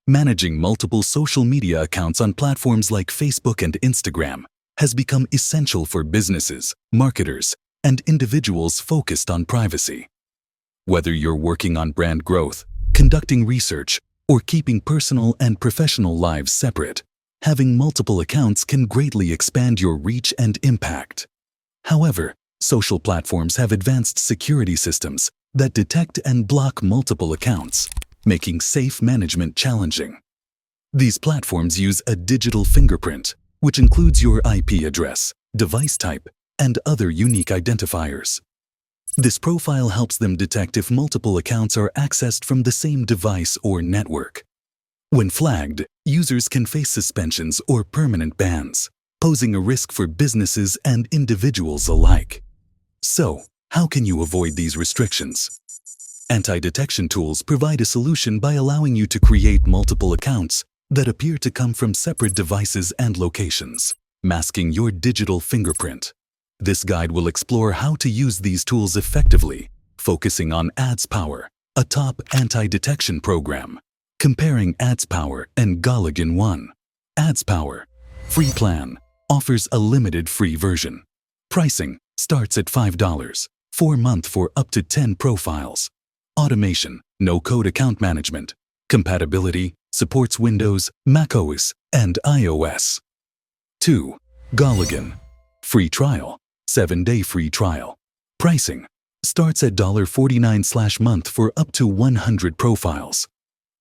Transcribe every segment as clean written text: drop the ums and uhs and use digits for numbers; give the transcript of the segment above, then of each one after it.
Managing multiple social media accounts on platforms like Facebook and Instagram has become essential for businesses, marketers, and individuals focused on privacy. Whether you're working on brand growth, conducting research, or keeping personal and professional lives separate, having multiple accounts can greatly expand your reach and impact. However, social platforms have advanced security systems that detect and block multiple accounts, making safe management challenging. These platforms use a digital fingerprint, which includes your IP address, device type, and other unique identifiers. This profile helps them detect if multiple accounts are accessed from the same device or network. When flagged, users can face suspensions or permanent bans, posing a risk for businesses and individuals alike. So, how can you avoid these restrictions? Anti-detection tools provide a solution by allowing you to create multiple accounts that appear to come from separate devices and locations, masking your digital fingerprint. This guide will explore how to use these tools effectively, focusing on AdsPower, a top anti-detection program, comparing AdsPower and Galligan 1. AdsPower, free plan, offers a limited free version. Pricing starts at $5, 4-month for up to 10 profiles. Automation, no-code account management. Compatibility, supports Windows, macOS, and iOS. 2. Galligan, free trial, 7-day free trial. Pricing starts at $49/month for up to 100 profiles.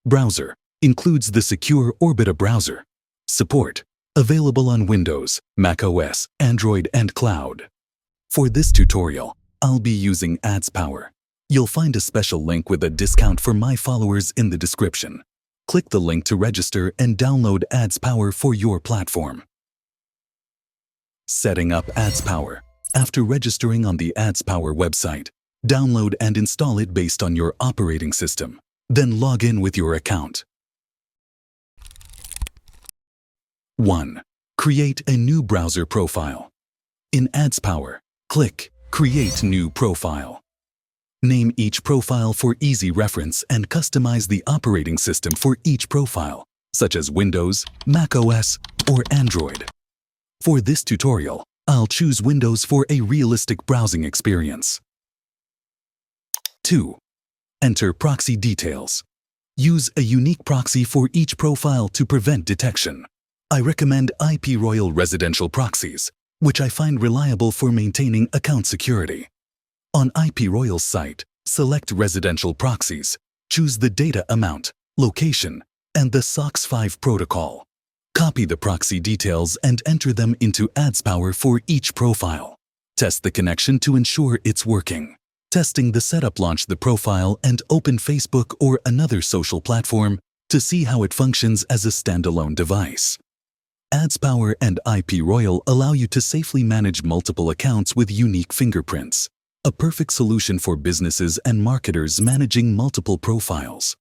Browser includes the secure Orbita browser. Support available on Windows, macOS, Android, and cloud. For this tutorial, I'll be using AdsPower. You'll find a special link with a discount for my followers in the description. Click the link to register and download AdsPower for your platform. Setting up AdsPower. After registering on the AdsPower website, download and install it based on your operating system. Then log in with your account. 1. Create a new browser profile. In AdsPower, click Create New Profile. Name each profile for easy reference and customize the operating system for each profile, such as Windows, macOS, or Android. For this tutorial, I'll choose Windows for a realistic browsing experience. 2. Enter proxy details. Use a unique proxy for each profile to prevent detection. I recommend IPRoyal residential proxies, which I find reliable for maintaining account security. On IPRoyal's site, select residential proxies, choose the data amount, location, and the SOC 5 protocol. Copy the proxy details and enter them into AdsPower for each profile. Test the connection to ensure it's working. Testing the setup, launch the profile and open Facebook or another social platform to see how it functions as a standalone device. AdsPower and IPRoyal allow you to safely manage multiple accounts with unique fingerprints, a perfect solution for businesses and marketers managing multiple profiles.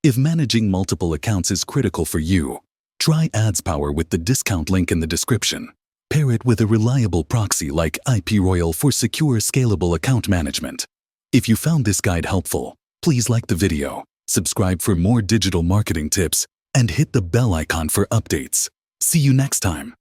If managing multiple accounts is critical for you, try AdsPower with the discount link in the description. Pair it with a reliable proxy like IPRoyal for secure, scalable account management. If you found this guide helpful, please like the video, subscribe for more digital marketing tips, and hit the bell icon for updates. See you next time.